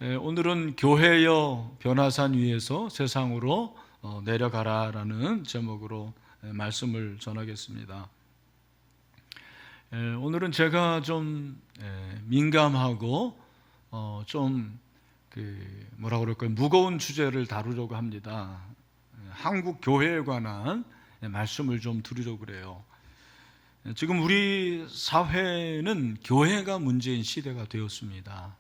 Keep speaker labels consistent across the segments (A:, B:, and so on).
A: 오늘은 교회여 변화산 위에서 세상으로 내려가라라는 제목으로 말씀을 전하겠습니다. 오늘은 제가 좀 민감하고 좀 뭐라 그럴까요? 무거운 주제를 다루려고 합니다. 한국 교회에 관한 말씀을 좀 드리려고 그래요. 지금 우리 사회는 교회가 문제인 시대가 되었습니다.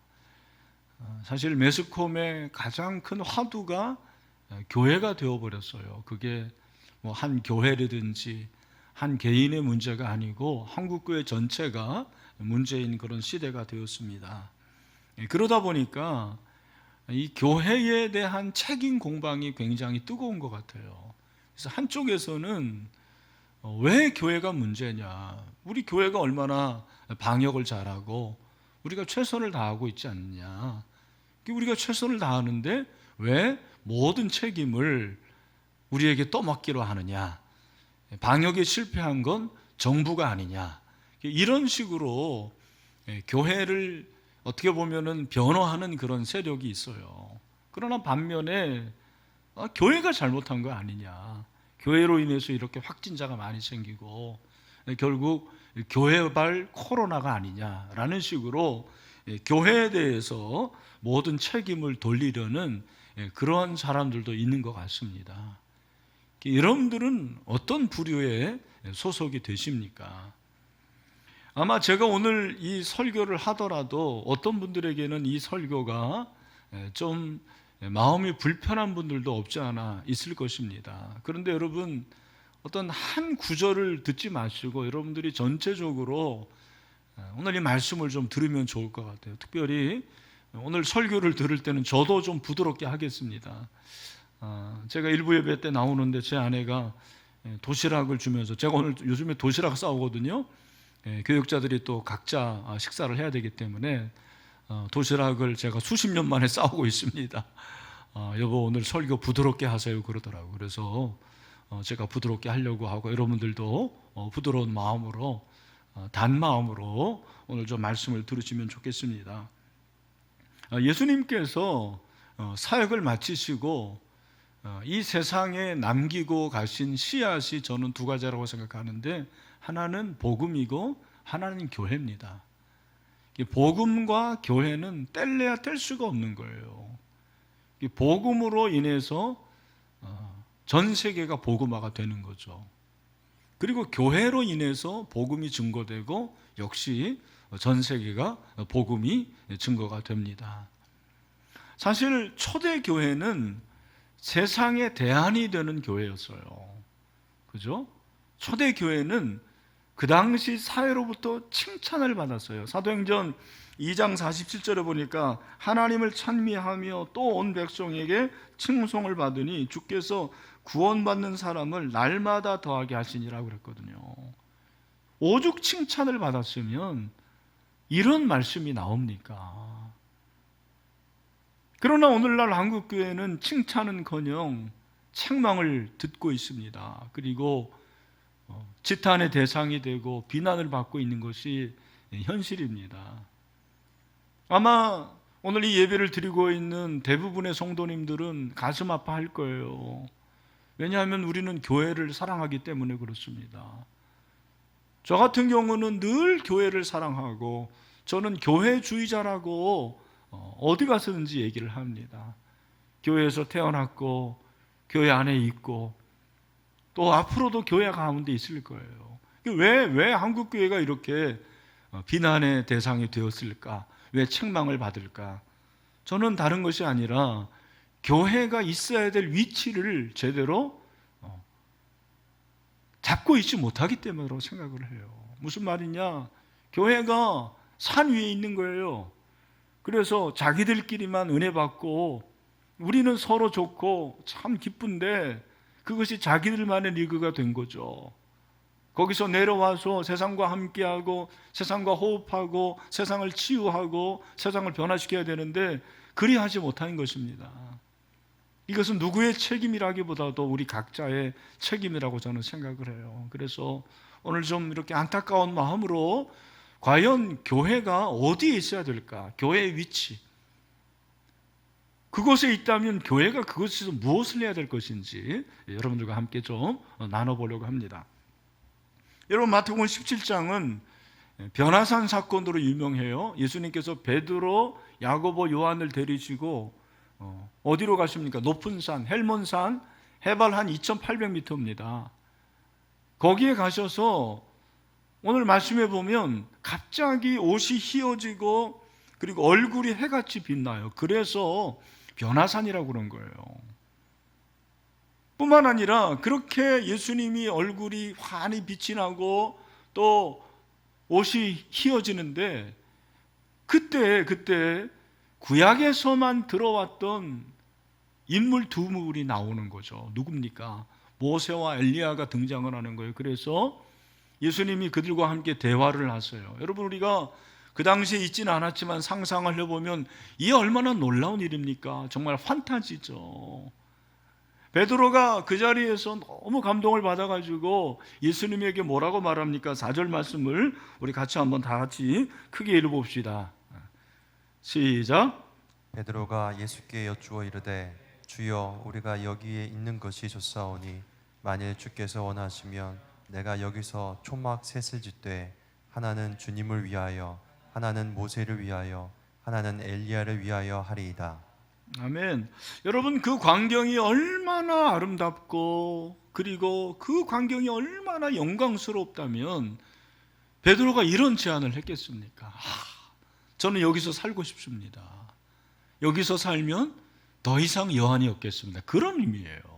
A: 사실 매스컴의 가장 큰 화두가 교회가 되어버렸어요. 그게 뭐 한 교회라든지 한 개인의 문제가 아니고 한국교회 전체가 문제인 그런 시대가 되었습니다. 그러다 보니까 이 교회에 대한 책임 공방이 굉장히 뜨거운 것 같아요. 그래서 한쪽에서는 왜 교회가 문제냐? 우리 교회가 얼마나 방역을 잘하고 우리가 최선을 다하고 있지 않느냐? 우리가 최선을 다하는데 왜 모든 책임을 우리에게 떠맡기로 하느냐? 방역에 실패한 건 정부가 아니냐? 이런 식으로 교회를 어떻게 보면은 변호하는 그런 세력이 있어요. 그러나 반면에 교회가 잘못한 거 아니냐? 교회로 인해서 이렇게 확진자가 많이 생기고 결국 교회발 코로나가 아니냐라는 식으로 교회에 대해서 모든 책임을 돌리려는 그러한 사람들도 있는 것 같습니다. 여러분들은 어떤 부류에 소속이 되십니까? 아마 제가 오늘 이 설교를 하더라도 어떤 분들에게는 이 설교가 좀 마음이 불편한 분들도 없지 않아 있을 것입니다. 그런데 여러분, 어떤 한 구절을 듣지 마시고 여러분들이 전체적으로 오늘 이 말씀을 좀 들으면 좋을 것 같아요. 특별히 오늘 설교를 들을 때는 저도 좀 부드럽게 하겠습니다. 제가 일부 예배 때 나오는데 제 아내가 도시락을 주면서, 제가 오늘 요즘에 도시락 싸우거든요. 교육자들이 또 각자 식사를 해야 되기 때문에 도시락을 제가 수십 년 만에 싸우고 있습니다. 여보, 오늘 설교 부드럽게 하세요 그러더라고요. 그래서 제가 부드럽게 하려고 하고, 여러분들도 부드러운 마음으로, 단 마음으로 오늘 좀 말씀을 들으시면 좋겠습니다. 예수님께서 사역을 마치시고 이 세상에 남기고 가신 씨앗이 저는 두 가지라고 생각하는데, 하나는 복음이고 하나는 교회입니다. 복음과 교회는 뗄래야 뗄 수가 없는 거예요. 복음으로 인해서 전 세계가 복음화가 되는 거죠. 그리고 교회로 인해서 복음이 증거되고 역시 전 세계가 복음이 증거가 됩니다. 사실 초대 교회는 세상의 대안이 되는 교회였어요. 그죠? 초대 교회는 그 당시 사회로부터 칭찬을 받았어요. 사도행전 2장 47절에 보니까 하나님을 찬미하며 또 온 백성에게 칭송을 받으니 주께서 구원받는 사람을 날마다 더하게 하시니라고 그랬거든요. 오죽 칭찬을 받았으면 이런 말씀이 나옵니까? 그러나 오늘날 한국교회는 칭찬은커녕 책망을 듣고 있습니다. 그리고 지탄의 대상이 되고 비난을 받고 있는 것이 현실입니다. 아마 오늘 이 예배를 드리고 있는 대부분의 성도님들은 가슴 아파할 거예요. 왜냐하면 우리는 교회를 사랑하기 때문에 그렇습니다. 저 같은 경우는 늘 교회를 사랑하고, 저는 교회주의자라고 어디 가서든지 얘기를 합니다. 교회에서 태어났고 교회 안에 있고 또 앞으로도 교회 가운데 있을 거예요. 왜 한국교회가 이렇게 비난의 대상이 되었을까? 왜 책망을 받을까? 저는 다른 것이 아니라 교회가 있어야 될 위치를 제대로 잡고 있지 못하기 때문이라고 생각을 해요. 무슨 말이냐? 교회가 산 위에 있는 거예요. 그래서 자기들끼리만 은혜 받고 우리는 서로 좋고 참 기쁜데 그것이 자기들만의 리그가 된 거죠. 거기서 내려와서 세상과 함께하고 세상과 호흡하고 세상을 치유하고 세상을 변화시켜야 되는데 그리하지 못한 것입니다. 이것은 누구의 책임이라기보다도 우리 각자의 책임이라고 저는 생각을 해요. 그래서 오늘 좀 이렇게 안타까운 마음으로 과연 교회가 어디에 있어야 될까? 교회의 위치. 그곳에 있다면 교회가 그곳에서 무엇을 해야 될 것인지 여러분들과 함께 좀 나눠보려고 합니다. 여러분, 마태복음 17장은 변화산 사건으로 유명해요. 예수님께서 베드로, 야고보, 요한을 데리시고 어디로 가십니까? 높은 산, 헬몬산, 해발 한 2800m입니다. 거기에 가셔서 오늘 말씀해 보면 갑자기 옷이 휘어지고 그리고 얼굴이 해같이 빛나요. 그래서 변화산이라고 그런 거예요. 뿐만 아니라 그렇게 예수님이 얼굴이 환히 빛이 나고 또 옷이 휘어지는데 그때 구약에서만 들어왔던 인물 두 물이 나오는 거죠. 누굽니까? 모세와 엘리야가 등장을 하는 거예요. 그래서 예수님이 그들과 함께 대화를 하세요. 여러분, 우리가 그 당시에 있지는 않았지만 상상을 해보면 이게 얼마나 놀라운 일입니까? 정말 판타지죠. 베드로가 그 자리에서 너무 감동을 받아가지고 예수님에게 뭐라고 말합니까? 4절 말씀을 우리 같이 한번 다 같이 크게 읽어봅시다. 시작.
B: 베드로가 예수께 여쭈어 이르되 주여, 우리가 여기에 있는 것이 좋사오니 만일 주께서 원하시면 내가 여기서 초막 셋을 짓되 하나는 주님을 위하여, 하나는 모세를 위하여, 하나는 엘리야를 위하여 하리이다.
A: 아멘. 여러분, 그 광경이 얼마나 아름답고 그리고 그 광경이 얼마나 영광스럽다면 베드로가 이런 제안을 했겠습니까? 저는 여기서 살고 싶습니다. 여기서 살면 더 이상 여한이 없겠습니다. 그런 의미예요.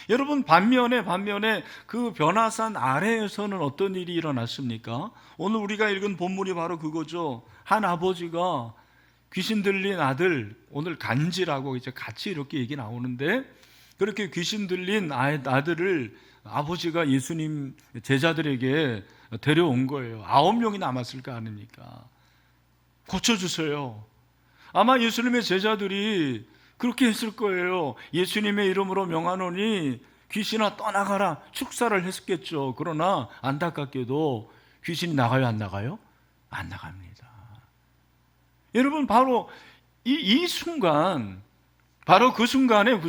A: 여러분, 반면에 그 변화산 아래에서는 어떤 일이 일어났습니까? 오늘 우리가 읽은 본문이 바로 그거죠. 한 아버지가 귀신 들린 아들, 오늘 간지라고 이제 같이 이렇게 얘기 나오는데, 그렇게 귀신 들린 아들을 아버지가 예수님 제자들에게 데려온 거예요. 9명이 남았을 거 아닙니까? 고쳐주세요. 아마 예수님의 제자들이 그렇게 했을 거예요. 예수님의 이름으로 명하노니 귀신아 떠나가라, 축사를 했겠죠. 그러나 안타깝게도 귀신이 나가요, 안 나가요? 안 나갑니다. 여러분, 바로 이 순간, 바로 그 순간에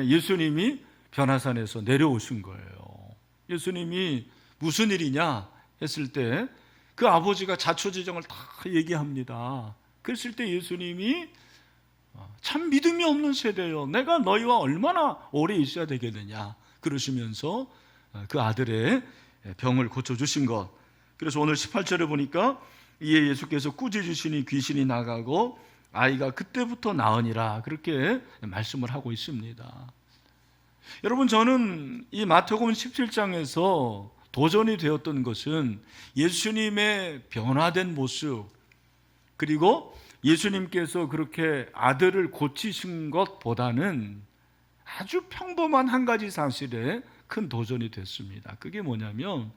A: 예수님이 변화산에서 내려오신 거예요. 예수님이 무슨 일이냐 했을 때 그 아버지가 자초지정을 다 얘기합니다. 그랬을 때 예수님이 참 믿음이 없는 세대요, 내가 너희와 얼마나 오래 있어야 되겠느냐 그러시면서 그 아들의 병을 고쳐주신 것. 그래서 오늘 18절에 보니까 이에 예수께서 꾸짖으시니 귀신이 나가고 아이가 그때부터 나으니라, 그렇게 말씀을 하고 있습니다. 여러분, 저는 이 마태복음 17장에서 도전이 되었던 것은 예수님의 변화된 모습, 그리고 예수님께서 그렇게 아들을 고치신 것보다는 아주 평범한 한 가지 사실에 큰 도전이 됐습니다. 그게 뭐냐면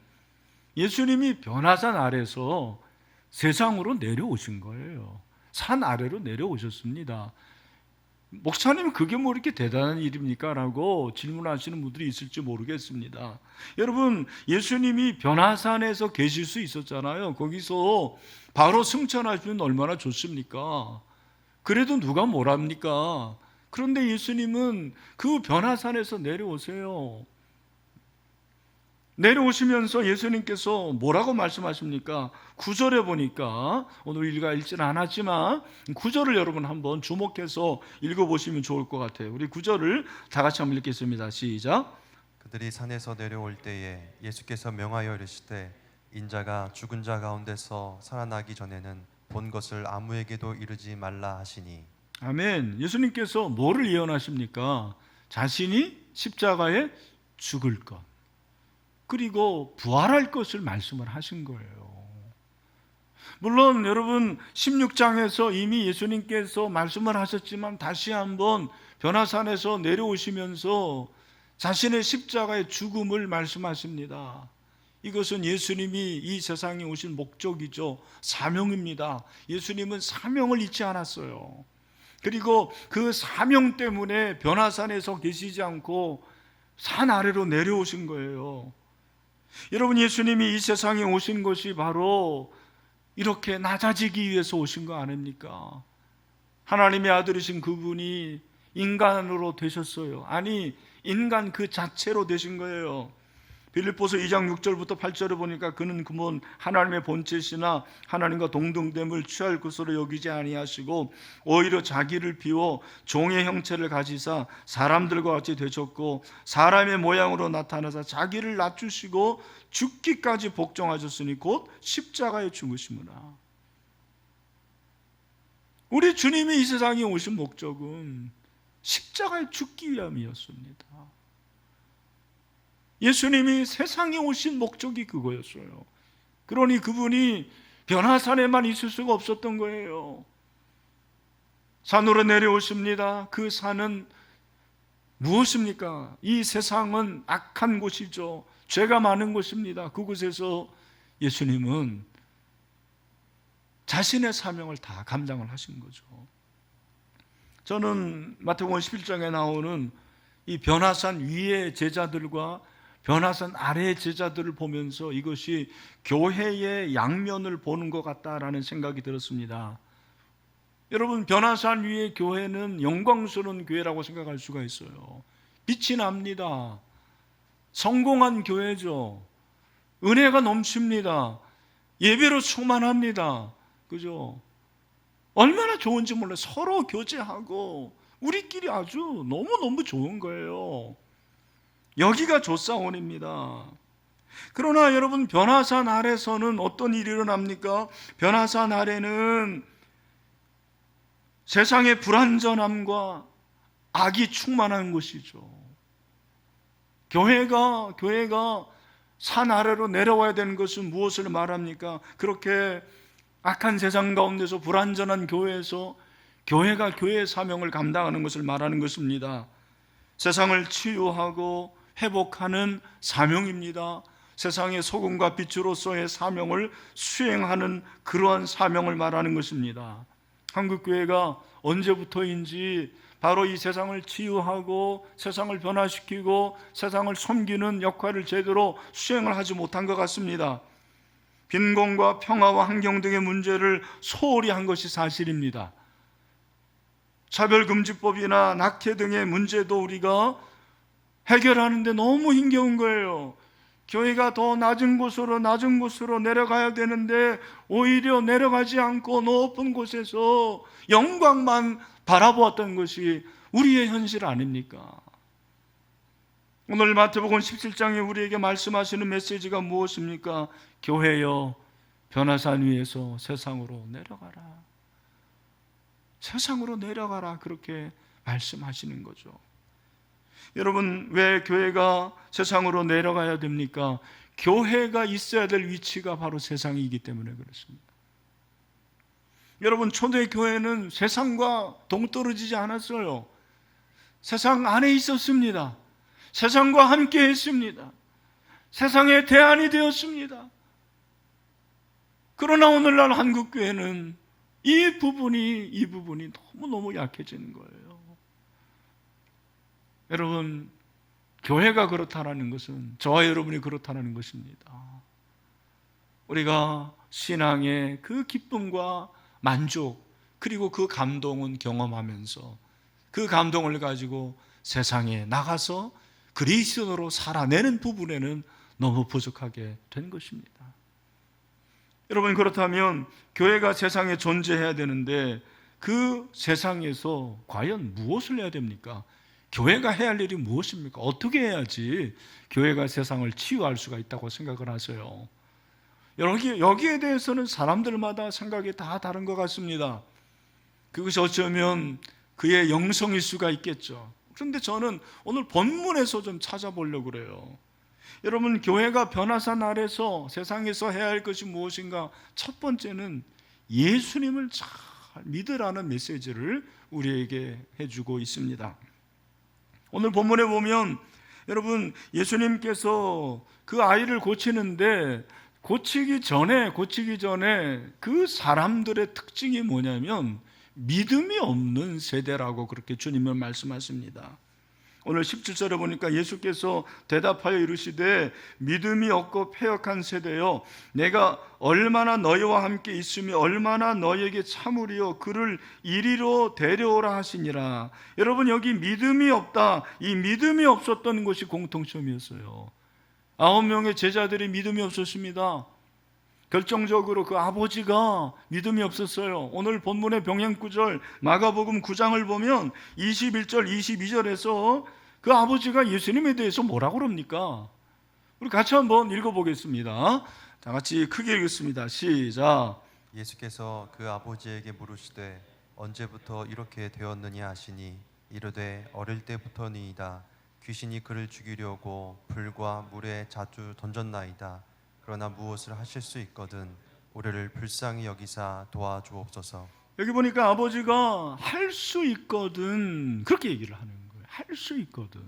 A: 예수님이 변화산 아래서 세상으로 내려오신 거예요. 산 아래로 내려오셨습니다. 목사님, 그게 뭐 이렇게 대단한 일입니까? 라고 질문하시는 분들이 있을지 모르겠습니다. 여러분, 예수님이 변화산에서 계실 수 있었잖아요. 거기서 바로 승천하시면 얼마나 좋습니까? 그래도 누가 뭐랍니까? 그런데 예수님은 그 변화산에서 내려오세요. 내려오시면서 예수님께서 뭐라고 말씀하십니까? 9절에 보니까, 오늘 우리가 읽지는 않았지만 9절을 여러분 한번 주목해서 읽어보시면 좋을 것 같아요. 우리 9절을 다 같이 한번 읽겠습니다. 시작.
B: 그들이 산에서 내려올 때에 예수께서 명하여 이르시되 인자가 죽은 자 가운데서 살아나기 전에는 본 것을 아무에게도 이르지 말라 하시니. 아멘.
A: 예수님께서 뭐를 예언하십니까? 자신이 십자가에 죽을 것, 그리고 부활할 것을 말씀을 하신 거예요. 물론 여러분, 16장에서 이미 예수님께서 말씀을 하셨지만 다시 한번 변화산에서 내려오시면서 자신의 십자가의 죽음을 말씀하십니다. 이것은 예수님이 이 세상에 오신 목적이죠. 사명입니다. 예수님은 사명을 잊지 않았어요. 그리고 그 사명 때문에 변화산에서 계시지 않고 산 아래로 내려오신 거예요. 여러분, 예수님이 이 세상에 오신 것이 바로 이렇게 낮아지기 위해서 오신 거 아닙니까? 하나님의 아들이신 그분이 인간으로 되셨어요. 아니, 인간 그 자체로 되신 거예요. 빌립보서 2장 6절부터 8절을 보니까 그는 그분 하나님의 본체시나 하나님과 동등됨을 취할 것으로 여기지 아니하시고 오히려 자기를 비워 종의 형체를 가지사 사람들과 같이 되셨고 사람의 모양으로 나타나사 자기를 낮추시고 죽기까지 복종하셨으니 곧 십자가에 죽으시므라. 우리 주님이 이 세상에 오신 목적은 십자가에 죽기 위함이었습니다. 예수님이 세상에 오신 목적이 그거였어요. 그러니 그분이 변화산에만 있을 수가 없었던 거예요. 산으로 내려오십니다. 그 산은 무엇입니까? 이 세상은 악한 곳이죠. 죄가 많은 곳입니다. 그곳에서 예수님은 자신의 사명을 다 감당을 하신 거죠. 저는 마태복음 11장에 나오는 이 변화산 위의 제자들과 변화산 아래의 제자들을 보면서 이것이 교회의 양면을 보는 것 같다라는 생각이 들었습니다. 여러분, 변화산 위의 교회는 영광스러운 교회라고 생각할 수가 있어요. 빛이 납니다. 성공한 교회죠. 은혜가 넘칩니다. 예배로 충만합니다. 그죠? 얼마나 좋은지 몰라요. 서로 교제하고 우리끼리 아주 너무너무 좋은 거예요. 여기가 조사원입니다. 그러나 여러분, 변화산 아래서는 어떤 일이 일어납니까? 변화산 아래는 세상의 불완전함과 악이 충만한 곳이죠. 교회가 산 아래로 내려와야 되는 것은 무엇을 말합니까? 그렇게 악한 세상 가운데서 불완전한 교회에서 교회가 교회의 사명을 감당하는 것을 말하는 것입니다. 세상을 치유하고 회복하는 사명입니다. 세상의 소금과 빛으로서의 사명을 수행하는 그러한 사명을 말하는 것입니다. 한국교회가 언제부터인지 바로 이 세상을 치유하고 세상을 변화시키고 세상을 섬기는 역할을 제대로 수행을 하지 못한 것 같습니다. 빈곤과 평화와 환경 등의 문제를 소홀히 한 것이 사실입니다. 차별금지법이나 낙태 등의 문제도 우리가 해결하는데 너무 힘겨운 거예요. 교회가 더 낮은 곳으로 내려가야 되는데 오히려 내려가지 않고 높은 곳에서 영광만 바라보았던 것이 우리의 현실 아닙니까? 오늘 마태복음 17장에 우리에게 말씀하시는 메시지가 무엇입니까? 교회여, 변화산 위에서 세상으로 내려가라. 세상으로 내려가라, 그렇게 말씀하시는 거죠. 여러분, 왜 교회가 세상으로 내려가야 됩니까? 교회가 있어야 될 위치가 바로 세상이기 때문에 그렇습니다. 여러분, 초대교회는 세상과 동떨어지지 않았어요. 세상 안에 있었습니다. 세상과 함께 했습니다. 세상의 대안이 되었습니다. 그러나 오늘날 한국교회는 이 부분이 너무너무 약해지는 거예요. 여러분, 교회가 그렇다라는 것은 저와 여러분이 그렇다는 것입니다. 우리가 신앙의 그 기쁨과 만족, 그리고 그 감동은 경험하면서 그 감동을 가지고 세상에 나가서 그리스도로 살아내는 부분에는 너무 부족하게 된 것입니다. 여러분, 그렇다면 교회가 세상에 존재해야 되는데 그 세상에서 과연 무엇을 해야 됩니까? 교회가 해야 할 일이 무엇입니까? 어떻게 해야지 교회가 세상을 치유할 수가 있다고 생각을 하세요? 여기에 대해서는 사람들마다 생각이 다 다른 것 같습니다. 그것이 어쩌면 그의 영성일 수가 있겠죠. 그런데 저는 오늘 본문에서 좀 찾아보려고 그래요. 여러분, 교회가 변화산 아래서 세상에서 해야 할 것이 무엇인가? 첫 번째는 예수님을 잘 믿으라는 메시지를 우리에게 해주고 있습니다. 오늘 본문에 보면 여러분, 예수님께서 그 아이를 고치는데 고치기 전에 그 사람들의 특징이 뭐냐면 믿음이 없는 세대라고 그렇게 주님은 말씀하십니다. 오늘 17절에 보니까 예수께서 대답하여 이르시되 믿음이 없고 패역한 세대여 내가 얼마나 너희와 함께 있으며 얼마나 너희에게 참으리요 그를 이리로 데려오라 하시니라. 여러분, 여기 믿음이 없다, 이 믿음이 없었던 것이 공통점이었어요. 9명의 제자들이 믿음이 없었습니다. 결정적으로 그 아버지가 믿음이 없었어요. 오늘 본문의 병행구절 마가복음 9장을 보면 21절 22절에서 그 아버지가 예수님에 대해서 뭐라고 그럽니까? 우리 같이 한번 읽어보겠습니다. 다 같이 크게 읽겠습니다. 시작.
B: 예수께서 그 아버지에게 물으시되 언제부터 이렇게 되었느냐 하시니 이르되 어릴 때부터니이다. 귀신이 그를 죽이려고 불과 물에 자주 던졌나이다. 그러나 무엇을 하실 수 있거든 우리를 불쌍히 여기사 도와주옵소서.
A: 여기 보니까 아버지가 할 수 있거든 그렇게 얘기를 하는 거예요. 할 수 있거든.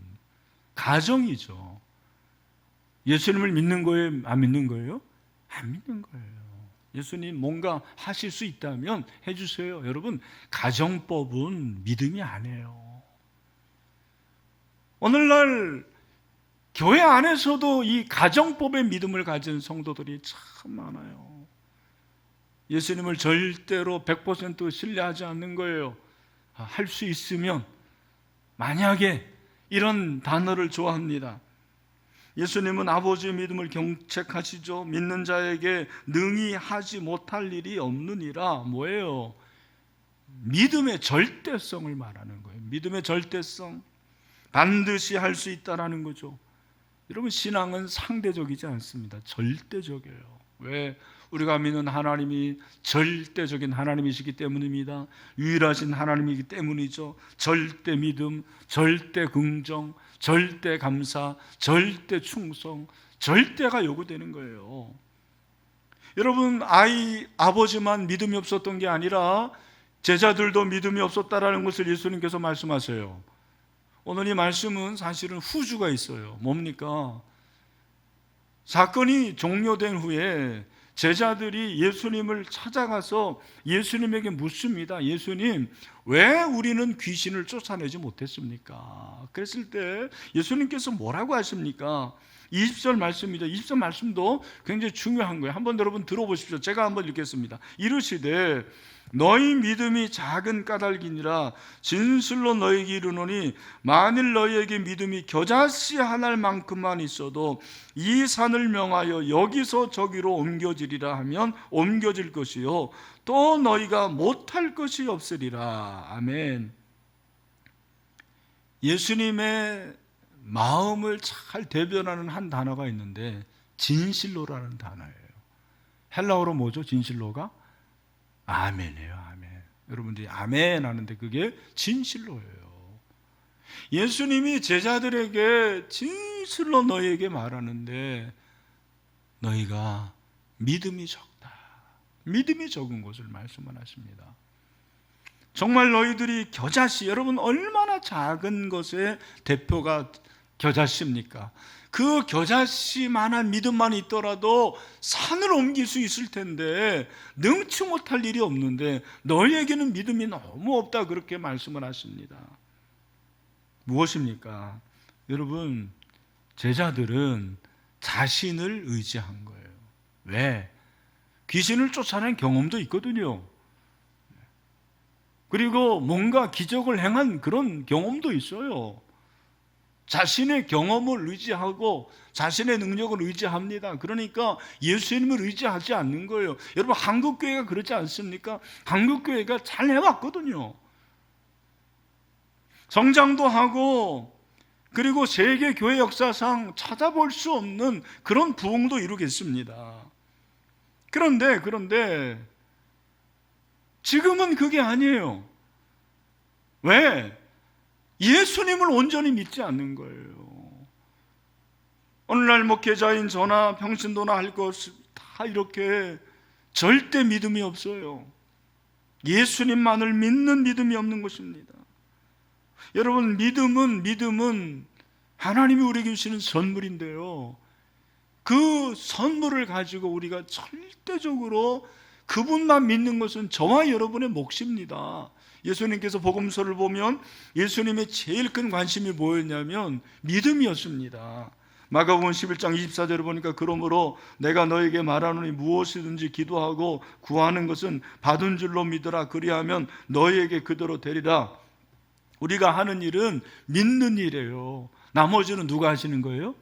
A: 가정이죠. 예수님을 믿는 거예요? 안 믿는 거예요? 안 믿는 거예요. 예수님 뭔가 하실 수 있다면 해주세요. 여러분, 가정법은 믿음이 아니에요. 오늘날 교회 안에서도 이 가정법의 믿음을 가진 성도들이 참 많아요. 예수님을 절대로 100% 신뢰하지 않는 거예요. 할 수 있으면, 만약에, 이런 단어를 좋아합니다. 예수님은 아버지의 믿음을 경책하시죠. 믿는 자에게 능히 하지 못할 일이 없느니라. 뭐예요? 믿음의 절대성을 말하는 거예요. 믿음의 절대성, 반드시 할 수 있다라는 거죠. 여러분, 신앙은 상대적이지 않습니다. 절대적이에요. 왜? 우리가 믿는 하나님이 절대적인 하나님이시기 때문입니다. 유일하신 하나님이기 때문이죠. 절대 믿음, 절대 긍정, 절대 감사, 절대 충성, 절대가 요구되는 거예요. 여러분, 아버지만 믿음이 없었던 게 아니라 제자들도 믿음이 없었다라는 것을 예수님께서 말씀하세요. 오늘 이 말씀은 사실은 후주가 있어요. 뭡니까? 사건이 종료된 후에 제자들이 예수님을 찾아가서 예수님에게 묻습니다. 예수님, 왜 우리는 귀신을 쫓아내지 못했습니까? 그랬을 때 예수님께서 뭐라고 하십니까? 20절 말씀이죠. 20절 말씀도 굉장히 중요한 거예요. 한번 여러분 들어보십시오. 제가 한번 읽겠습니다. 이르시되 너희 믿음이 작은 까닭이니라. 진실로 너희에게 이르노니 만일 너희에게 믿음이 겨자씨 하나일 만큼만 있어도 이 산을 명하여 여기서 저기로 옮겨지리라 하면 옮겨질 것이요 또 너희가 못할 것이 없으리라. 아멘. 예수님의 마음을 잘 대변하는 한 단어가 있는데 진실로라는 단어예요. 헬라어로 뭐죠? 진실로가? 아멘이에요. 아멘. 여러분들이 아멘 하는데 그게 진실로예요. 예수님이 제자들에게 진실로 너희에게 말하는데 너희가 믿음이 적다, 믿음이 적은 것을 말씀을 하십니다. 정말 너희들이 겨자씨, 여러분 얼마나 작은 것의 대표가 겨자씨입니까? 그 겨자씨만한 믿음만 있더라도 산을 옮길 수 있을 텐데 능치 못할 일이 없는데 너희에게는 믿음이 너무 없다, 그렇게 말씀을 하십니다. 무엇입니까? 여러분, 제자들은 자신을 의지한 거예요. 왜? 귀신을 쫓아낸 경험도 있거든요. 그리고 뭔가 기적을 행한 그런 경험도 있어요. 자신의 경험을 의지하고 자신의 능력을 의지합니다. 그러니까 예수님을 의지하지 않는 거예요. 여러분, 한국교회가 그렇지 않습니까? 한국교회가 잘 해왔거든요. 성장도 하고, 그리고 세계 교회 역사상 찾아볼 수 없는 그런 부흥도 이루겠습니다. 그런데 지금은 그게 아니에요. 왜? 예수님을 온전히 믿지 않는 거예요. 오늘날 목회자인 저나 평신도나 할 것 다 이렇게 절대 믿음이 없어요. 예수님만을 믿는 믿음이 없는 것입니다. 여러분, 믿음은 하나님이 우리에게 주시는 선물인데요, 그 선물을 가지고 우리가 절대적으로 그분만 믿는 것은 저와 여러분의 몫입니다. 예수님께서 복음서를 보면 예수님의 제일 큰 관심이 뭐였냐면 믿음이었습니다. 마가복음 11장 24절을 보니까 그러므로 내가 너에게 말하노니 무엇이든지 기도하고 구하는 것은 받은 줄로 믿으라. 그리하면 너희에게 그대로 되리라. 우리가 하는 일은 믿는 일이에요. 나머지는 누가 하시는 거예요?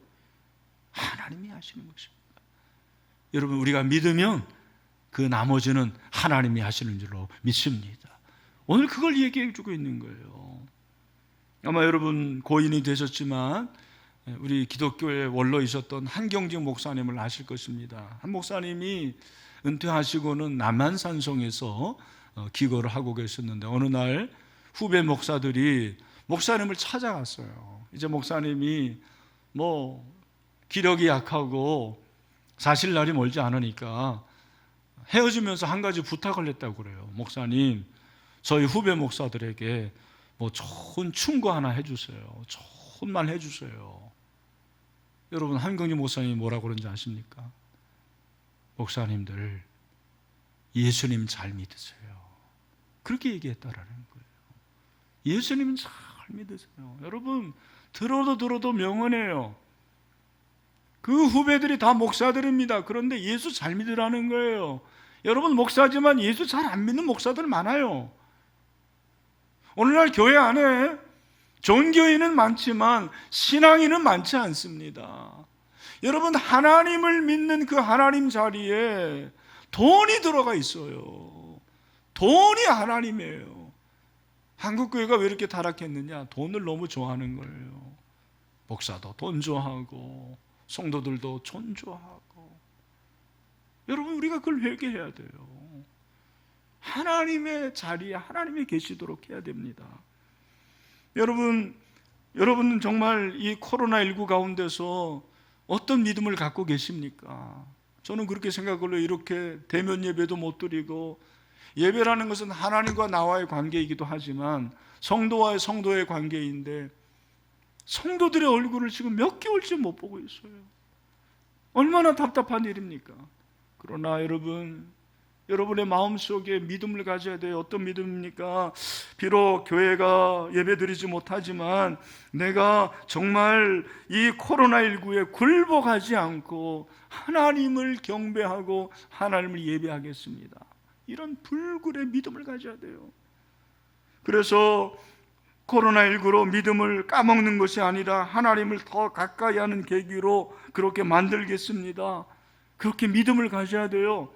A: 하나님이 하시는 것입니다. 여러분, 우리가 믿으면 그 나머지는 하나님이 하시는 줄로 믿습니다. 오늘 그걸 얘기해 주고 있는 거예요. 아마 여러분 고인이 되셨지만 우리 기독교의 원로이셨던 한경직 목사님을 아실 것입니다. 한 목사님이 은퇴하시고는 남한산성에서 기거를 하고 계셨는데 어느 날 후배 목사들이 목사님을 찾아갔어요. 이제 목사님이 기력이 약하고 사실 날이 멀지 않으니까 헤어지면서 한 가지 부탁을 했다고 그래요. 목사님, 저희 후배 목사들에게 좋은 충고 하나 해주세요. 좋은 말 해주세요. 여러분, 한경직 목사님이 뭐라고 그런지 아십니까? 목사님들, 예수님 잘 믿으세요. 그렇게 얘기했다라는 거예요. 예수님 잘 믿으세요. 여러분, 들어도 명언이에요. 그 후배들이 다 목사들입니다. 그런데 예수 잘 믿으라는 거예요. 여러분, 목사지만 예수 잘 안 믿는 목사들 많아요. 오늘날 교회 안에 종교인은 많지만 신앙인은 많지 않습니다. 여러분, 하나님을 믿는 그 하나님 자리에 돈이 들어가 있어요. 돈이 하나님이에요. 한국 교회가 왜 이렇게 타락했느냐? 돈을 너무 좋아하는 거예요. 목사도 돈 좋아하고 성도들도 돈 좋아하고. 여러분, 우리가 그걸 회개해야 돼요. 하나님의 자리에 하나님이 계시도록 해야 됩니다. 여러분은 정말 이 코로나19 가운데서 어떤 믿음을 갖고 계십니까? 저는 그렇게 생각을 해요. 이렇게 대면 예배도 못 드리고, 예배라는 것은 하나님과 나와의 관계이기도 하지만 성도와의 성도의 관계인데 성도들의 얼굴을 지금 몇 개월째 못 보고 있어요. 얼마나 답답한 일입니까? 그러나 여러분의 마음속에 믿음을 가져야 돼요. 어떤 믿음입니까? 비록 교회가 예배드리지 못하지만 내가 정말 이 코로나19에 굴복하지 않고 하나님을 경배하고 하나님을 예배하겠습니다. 이런 불굴의 믿음을 가져야 돼요. 그래서 코로나19로 믿음을 까먹는 것이 아니라 하나님을 더 가까이 하는 계기로 그렇게 만들겠습니다. 그렇게 믿음을 가져야 돼요.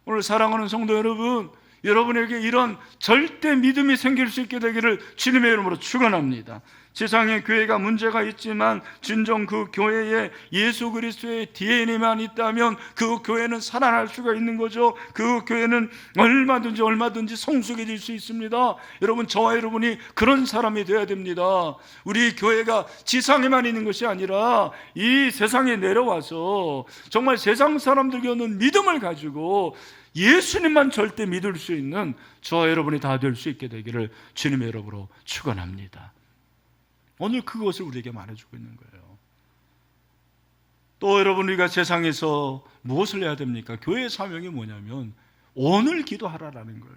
A: 오늘 사랑하는 성도 여러분, 여러분에게 이런 절대 믿음이 생길 수 있게 되기를 주님의 이름으로 축원합니다. 세상에 교회가 문제가 있지만 진정 그 교회에 예수 그리스도의 DNA만 있다면 그 교회는 살아날 수가 있는 거죠. 그 교회는 얼마든지 성숙해질 수 있습니다. 여러분, 저와 여러분이 그런 사람이 되어야 됩니다. 우리 교회가 지상에만 있는 것이 아니라 이 세상에 내려와서 정말 세상 사람들이 얻는 믿음을 가지고 예수님만 절대 믿을 수 있는 저와 여러분이 다 될 수 있게 되기를 주님의 이름으로 축원합니다. 오늘 그것을 우리에게 말해주고 있는 거예요. 또 여러분, 우리가 세상에서 무엇을 해야 됩니까? 교회의 사명이 뭐냐면 오늘 기도하라라는 거예요.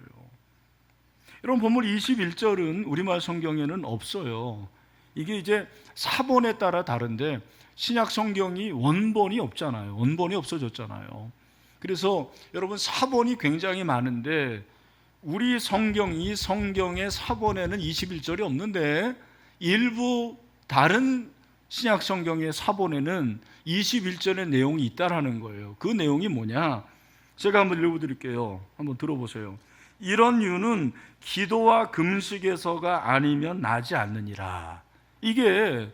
A: 여러분, 본문 21절은 우리말 성경에는 없어요. 이게 이제 사본에 따라 다른데 신약 성경이 원본이 없잖아요. 원본이 없어졌잖아요. 그래서 여러분, 사본이 굉장히 많은데 우리 성경, 이 성경의 사본에는 21절이 없는데 일부 다른 신약 성경의 사본에는 21절의 내용이 있다라는 거예요. 그 내용이 뭐냐? 제가 한번 읽어드릴게요. 한번 들어보세요. 이런 이유는 기도와 금식에서가 아니면 나지 않느니라. 이게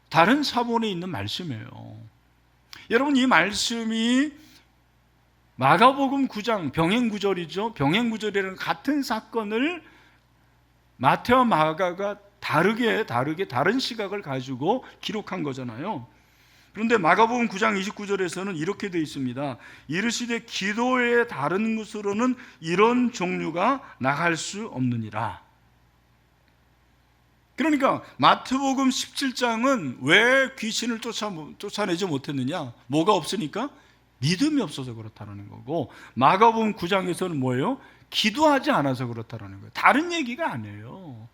A: 다른 사본에 있는 말씀이에요. 여러분, 이 말씀이 마가복음 9장 병행구절이죠. 병행구절이라는 같은 사건을 마태와 마가가 다르게 다른 시각을 가지고 기록한 거잖아요. 그런데 마가복음 9장 29절에서는 이렇게 되어 있습니다. 이르시되 기도의 다른 곳으로는 이런 종류가 나갈 수 없느니라. 그러니까 마태복음 17장은 왜 귀신을 쫓아내지 못했느냐? 뭐가 없으니까? 믿음이 없어서 그렇다는 거고, 마가복음 9장에서는 뭐예요? 기도하지 않아서 그렇다는 거예요. 다른 얘기가 아니에요.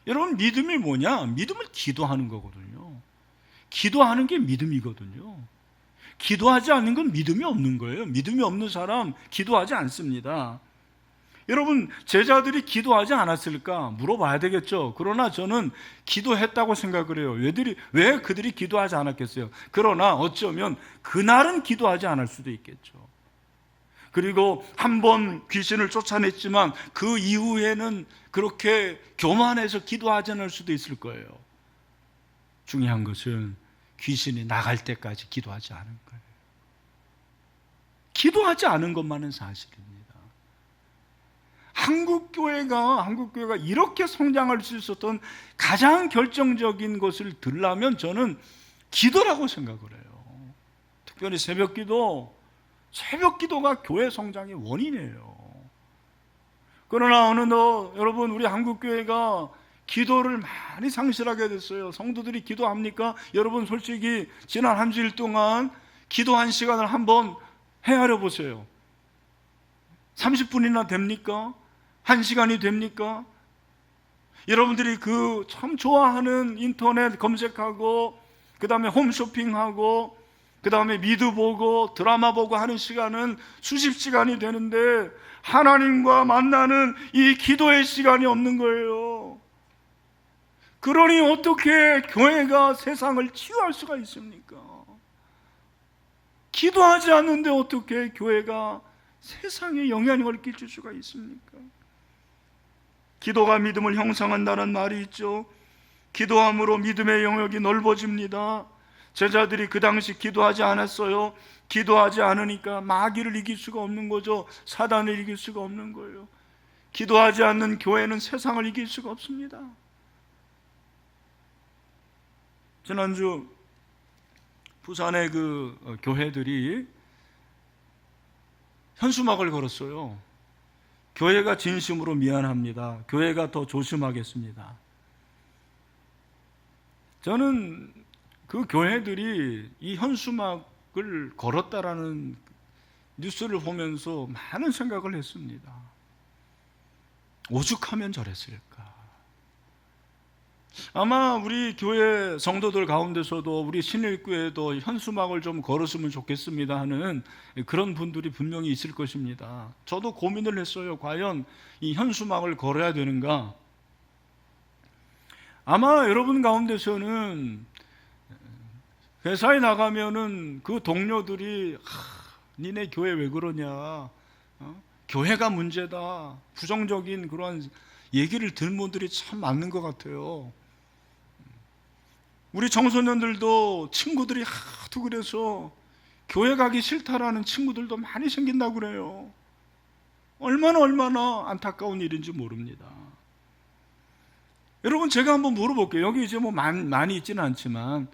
A: 여러분, 믿음이 뭐냐? 믿음을 기도하는 거거든요. 기도하는 게 믿음이거든요. 기도하지 않는 건 믿음이 없는 거예요. 믿음이 없는 사람 기도하지 않습니다. 여러분, 제자들이 기도하지 않았을까 물어봐야 되겠죠. 그러나 저는 기도했다고 생각을 해요. 왜 그들이 기도하지 않았겠어요? 그러나 어쩌면 그날은 기도하지 않을 수도 있겠죠. 그리고 한 번 귀신을 쫓아냈지만 그 이후에는 그렇게 교만해서 기도하지 않을 수도 있을 거예요. 중요한 것은 귀신이 나갈 때까지 기도하지 않은 거예요. 기도하지 않은 것만은 사실입니다. 한국교회가 이렇게 성장할 수 있었던 가장 결정적인 것을 들라면 저는 기도라고 생각을 해요. 특별히 새벽 기도가 교회 성장의 원인이에요. 그러나 어느덧 여러분, 우리 한국교회가 기도를 많이 상실하게 됐어요. 성도들이 기도합니까? 여러분, 솔직히 지난 한 주일 동안 기도한 시간을 한번 헤아려 보세요. 30분이나 됩니까? 1시간이 됩니까? 여러분들이 그 참 좋아하는 인터넷 검색하고, 그 다음에 홈쇼핑하고, 그 다음에 미드 보고 드라마 보고 하는 시간은 수십 시간이 되는데 하나님과 만나는 이 기도의 시간이 없는 거예요. 그러니 어떻게 교회가 세상을 치유할 수가 있습니까? 기도하지 않는데 어떻게 교회가 세상에 영향력을 끼칠 수가 있습니까? 기도가 믿음을 형성한다는 말이 있죠. 기도함으로 믿음의 영역이 넓어집니다. 제자들이 그 당시 기도하지 않았어요. 기도하지 않으니까 마귀를 이길 수가 없는 거죠. 사단을 이길 수가 없는 거예요. 기도하지 않는 교회는 세상을 이길 수가 없습니다. 지난주 부산의 그 교회들이 현수막을 걸었어요. 교회가 진심으로 미안합니다. 교회가 더 조심하겠습니다. 저는 그 교회들이 이 현수막을 걸었다라는 뉴스를 보면서 많은 생각을 했습니다. 오죽하면 저랬을까? 아마 우리 교회 성도들 가운데서도 우리 신일교회도 현수막을 좀 걸었으면 좋겠습니다 하는 그런 분들이 분명히 있을 것입니다. 저도 고민을 했어요. 과연 이 현수막을 걸어야 되는가? 아마 여러분 가운데서는 회사에 나가면은 그 동료들이 니네 교회 왜 그러냐, 교회가 문제다, 부정적인 그런 얘기를 듣는 분들이 참 많은 것 같아요. 우리 청소년들도 친구들이 하도 그래서 교회 가기 싫다라는 친구들도 많이 생긴다고 그래요. 얼마나 안타까운 일인지 모릅니다. 여러분, 제가 한번 물어볼게요. 여기 이제 뭐 많이 있지는 않지만,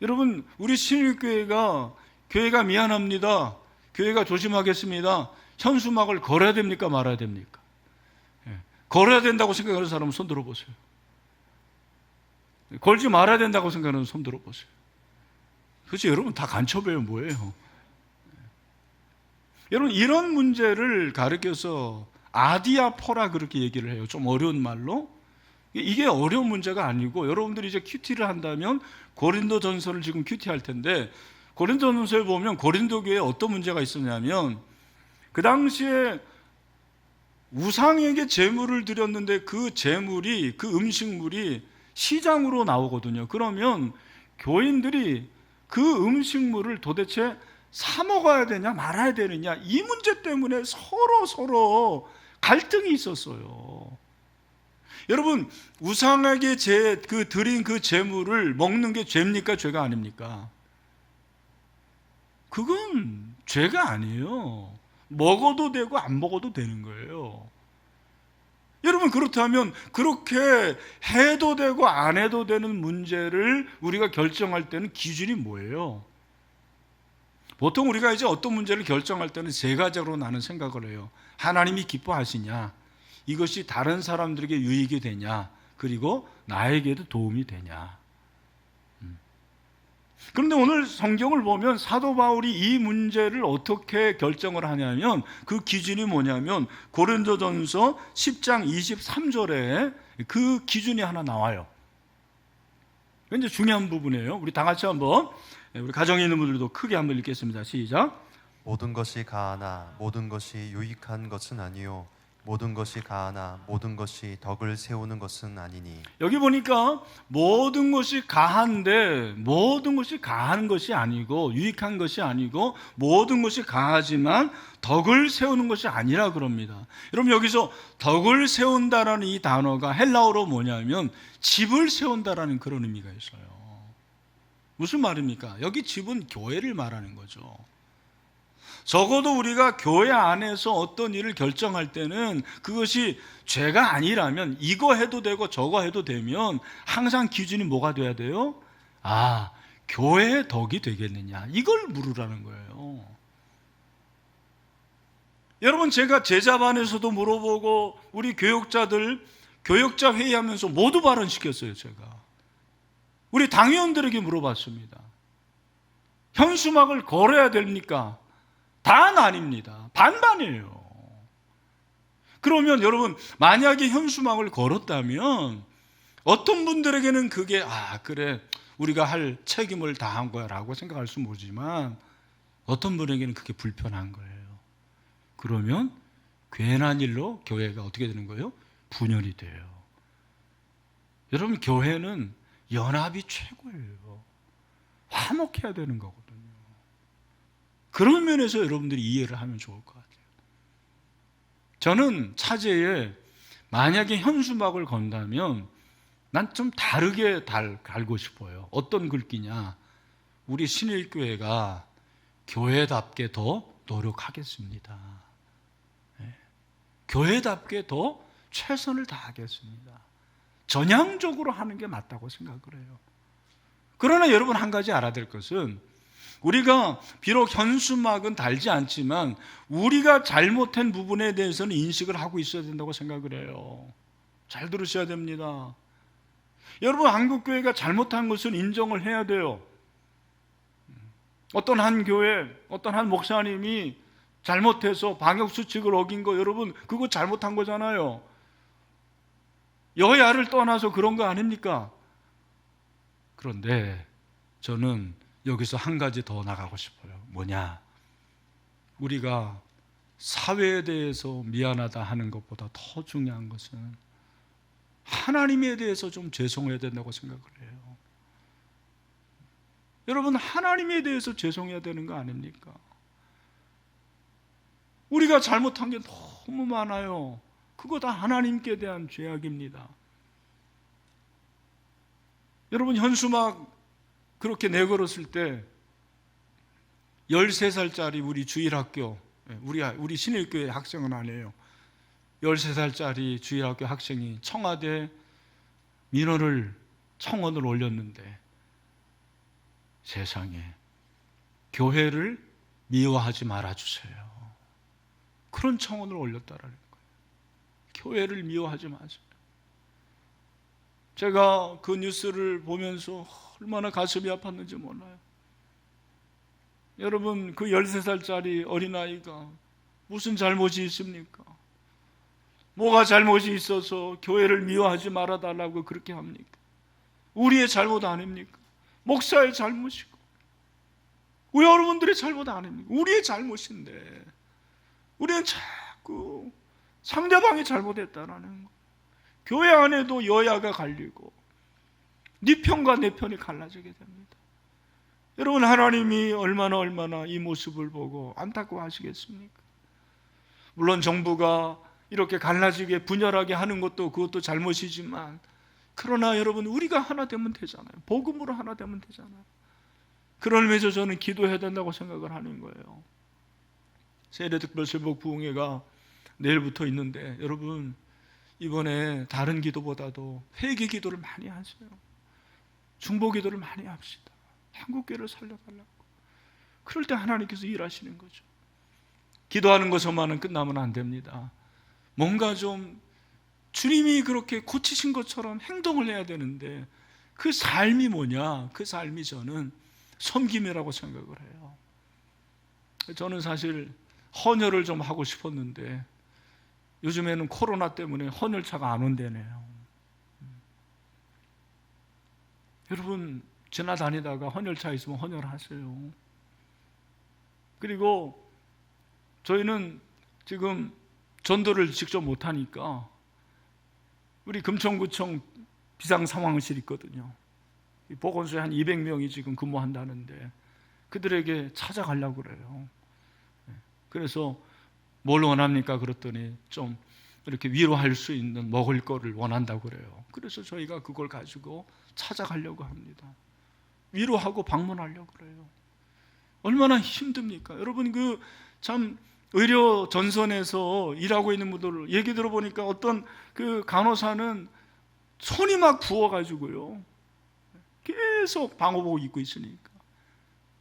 A: 여러분, 우리 신일교회가 교회가 미안합니다, 교회가 조심하겠습니다, 현수막을 걸어야 됩니까 말아야 됩니까? 걸어야 된다고 생각하는 사람은 손 들어보세요. 걸지 말아야 된다고 생각하는 손 들어보세요. 그렇지, 여러분 다 간첩이에요. 뭐예요? 여러분, 이런 문제를 가르쳐서 아디아포라 그렇게 얘기를 해요. 좀 어려운 말로. 이게 어려운 문제가 아니고, 여러분들이 이제 큐티를 한다면 고린도 전서를 지금 큐티할 텐데, 고린도 전서에 보면 고린도 교회에 어떤 문제가 있었냐면, 그 당시에 우상에게 제물을 드렸는데 그 제물이, 그 음식물이 시장으로 나오거든요. 그러면 교인들이 그 음식물을 도대체 사 먹어야 되냐 말아야 되느냐, 이 문제 때문에 서로 갈등이 있었어요. 여러분, 우상에게 드린 그 제물을 먹는 게 죄입니까 죄가 아닙니까? 그건 죄가 아니에요. 먹어도 되고 안 먹어도 되는 거예요. 여러분, 그렇다면 그렇게 해도 되고 안 해도 되는 문제를 우리가 결정할 때는 기준이 뭐예요? 보통 우리가 이제 어떤 문제를 결정할 때는 세 가지로 나는 생각을 해요. 하나님이 기뻐하시냐, 이것이 다른 사람들에게 유익이 되냐, 그리고 나에게도 도움이 되냐. 그런데 오늘 성경을 보면 사도 바울이 이 문제를 어떻게 결정을 하냐면 그 기준이 뭐냐면 고린도전서 10장 23절에 그 기준이 하나 나와요. 굉장히 중요한 부분이에요. 우리 다 같이 한번, 우리 가정에 있는 분들도 크게 한번 읽겠습니다. 시작.
B: 모든 것이 가하나 모든 것이 유익한 것은 아니요 모든 것이 가하나 모든 것이 덕을 세우는 것은 아니니.
A: 여기 보니까 모든 것이 가한데 모든 것이 가한 것이 아니고 유익한 것이 아니고 모든 것이 가하지만 덕을 세우는 것이 아니라 그럽니다. 여러분, 여기서 덕을 세운다라는 이 단어가 헬라어로 뭐냐면 집을 세운다라는 그런 의미가 있어요. 무슨 말입니까? 여기 집은 교회를 말하는 거죠. 적어도 우리가 교회 안에서 어떤 일을 결정할 때는 그것이 죄가 아니라면 이거 해도 되고 저거 해도 되면 항상 기준이 뭐가 돼야 돼요? 아, 교회의 덕이 되겠느냐, 이걸 물으라는 거예요. 여러분, 제가 제자반에서도 물어보고 우리 교역자 회의하면서 모두 발언시켰어요. 제가 우리 당위원들에게 물어봤습니다. 현수막을 걸어야 됩니까? 단 아닙니다. 반반이에요. 그러면 여러분, 만약에 현수막을 걸었다면 어떤 분들에게는 그게 그래, 우리가 할 책임을 다한 거야 라고 생각할 수 모르지만 어떤 분에게는 그게 불편한 거예요. 그러면 괜한 일로 교회가 어떻게 되는 거예요? 분열이 돼요. 여러분, 교회는 연합이 최고예요. 화목해야 되는 거거든요. 그런 면에서 여러분들이 이해를 하면 좋을 것 같아요. 저는 차제에 만약에 현수막을 건다면 난 좀 다르게 달고 싶어요. 어떤 글귀냐? 우리 신일교회가 교회답게 더 노력하겠습니다. 교회답게 더 최선을 다하겠습니다. 전향적으로 하는 게 맞다고 생각을 해요. 그러나 여러분, 한 가지 알아야 될 것은 우리가 비록 현수막은 달지 않지만 우리가 잘못한 부분에 대해서는 인식을 하고 있어야 된다고 생각을 해요. 잘 들으셔야 됩니다. 여러분, 한국교회가 잘못한 것은 인정을 해야 돼요. 어떤 한 교회, 어떤 한 목사님이 잘못해서 방역수칙을 어긴 거, 여러분, 그거 잘못한 거잖아요. 여야를 떠나서 그런 거 아닙니까? 그런데 저는 여기서 한 가지 더 나가고 싶어요. 뭐냐? 우리가 사회에 대해서 미안하다 하는 것보다 더 중요한 것은 하나님에 대해서 좀 죄송해야 된다고 생각을 해요. 여러분, 하나님에 대해서 죄송해야 되는 거 아닙니까? 우리가 잘못한 게 너무 많아요. 그거 다 하나님께 대한 죄악입니다. 여러분, 현수막 그렇게 내걸었을 때 13살짜리 우리 주일학교, 우리 신일교회 학생은 아니에요. 13살짜리 주일학교 학생이 청와대 청원을 올렸는데 세상에, 교회를 미워하지 말아주세요, 그런 청원을 올렸다라는 거예요. 교회를 미워하지 마세요. 제가 그 뉴스를 보면서 얼마나 가슴이 아팠는지 몰라요. 여러분, 그 13살짜리 어린아이가 무슨 잘못이 있습니까? 뭐가 잘못이 있어서 교회를 미워하지 말아달라고 그렇게 합니까? 우리의 잘못 아닙니까? 목사의 잘못이고 우리 여러분들의 잘못 아닙니까? 우리의 잘못인데 우리는 자꾸 상대방이 잘못했다라는 거. 교회 안에도 여야가 갈리고 네 편과 내 편이 갈라지게 됩니다. 여러분, 하나님이 얼마나 이 모습을 보고 안타까워하시겠습니까? 물론 정부가 이렇게 갈라지게 분열하게 하는 것도 그것도 잘못이지만, 그러나 여러분, 우리가 하나 되면 되잖아요. 복음으로 하나 되면 되잖아요. 그런 의미에서 저는 기도해야 된다고 생각을 하는 거예요. 세례특별세복 부흥회가 내일부터 있는데 여러분, 이번에 다른 기도보다도 회개 기도를 많이 하세요. 중보 기도를 많이 합시다. 한국교회를 살려달라고. 그럴 때 하나님께서 일하시는 거죠. 기도하는 것만은 끝나면 안 됩니다. 뭔가 좀 주님이 그렇게 고치신 것처럼 행동을 해야 되는데 그 삶이 뭐냐? 그 삶이 저는 섬김이라고 생각을 해요. 저는 사실 헌혈을 좀 하고 싶었는데 요즘에는 코로나 때문에 헌혈차가 안 온대네요. 여러분, 지나다니다가 헌혈차 있으면 헌혈하세요. 그리고 저희는 지금 전도를 직접 못하니까 우리 금천구청 비상상황실 있거든요. 보건소에 한 200명이 지금 근무한다는데 그들에게 찾아가려고 그래요. 그래서 뭘 원합니까? 그랬더니 좀 이렇게 위로할 수 있는 먹을 거를 원한다고 그래요. 그래서 저희가 그걸 가지고 찾아가려고 합니다. 위로하고 방문하려고 그래요. 얼마나 힘듭니까? 여러분, 그 참 의료 전선에서 일하고 있는 분들 얘기 들어보니까 어떤 그 간호사는 손이 막 부어가지고요, 계속 방호복 입고 있으니까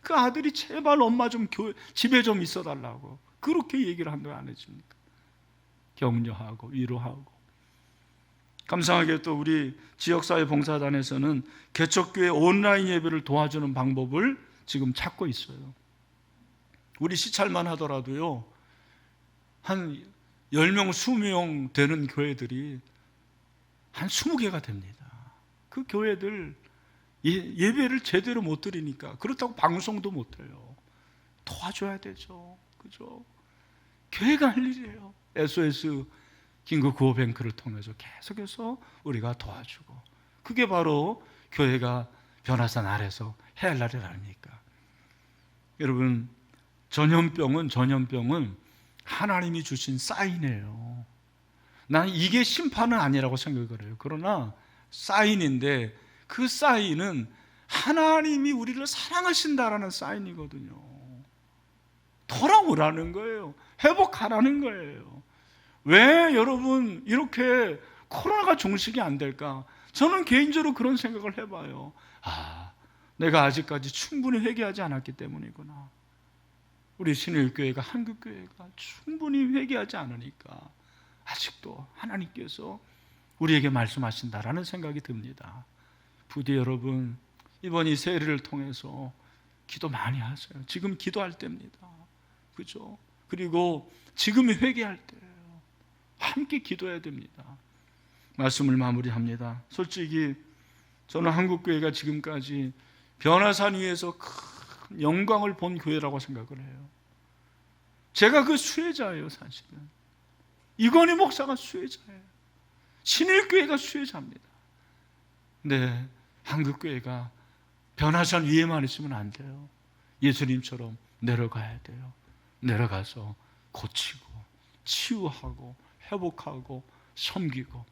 A: 그 아들이 제발 엄마 좀 집에 좀 있어 달라고 그렇게 얘기를 한다고 안 해줍니까? 격려하고 위로하고. 감사하게 또 우리 지역사회 봉사단에서는 개척교회 온라인 예배를 도와주는 방법을 지금 찾고 있어요. 우리 시찰만 하더라도요, 한 10명, 20명 되는 교회들이 한 20개가 됩니다. 그 교회들 예배를 제대로 못 드리니까, 그렇다고 방송도 못 해요. 도와줘야 되죠. 그죠? 교회가 할 일이에요. SOS 긴급 구호뱅크를 통해서 계속해서 우리가 도와주고, 그게 바로 교회가 변화산 아래서 해야 할 일 아닙니까? 여러분, 전염병은 하나님이 주신 사인이에요. 난 이게 심판은 아니라고 생각을 해요. 그러나 사인인데, 그 사인은 하나님이 우리를 사랑하신다라는 사인이거든요. 돌아오라는 거예요. 회복하라는 거예요. 왜 여러분 이렇게 코로나가 종식이 안 될까? 저는 개인적으로 그런 생각을 해봐요. 내가 아직까지 충분히 회개하지 않았기 때문이구나. 우리 신일교회가, 한국교회가 충분히 회개하지 않으니까 아직도 하나님께서 우리에게 말씀하신다라는 생각이 듭니다. 부디 여러분, 이번 이 세례를 통해서 기도 많이 하세요. 지금 기도할 때입니다. 그죠? 그리고 지금이 회개할 때예요. 함께 기도해야 됩니다. 말씀을 마무리합니다. 솔직히 저는 한국교회가 지금까지 변화산 위에서 큰 영광을 본 교회라고 생각을 해요. 제가 그 수혜자예요. 사실은 이건희 목사가 수혜자예요. 신일교회가 수혜자입니다. 근데 한국교회가 변화산 위에만 있으면 안 돼요. 예수님처럼 내려가야 돼요. 내려가서 고치고 치유하고 회복하고 섬기고,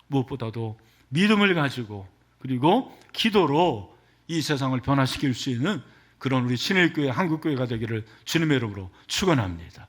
A: 무엇보다도 믿음을 가지고 그리고 기도로 이 세상을 변화시킬 수 있는 그런 우리 신일교회, 한국교회가 되기를 주님의 이름으로 축원합니다.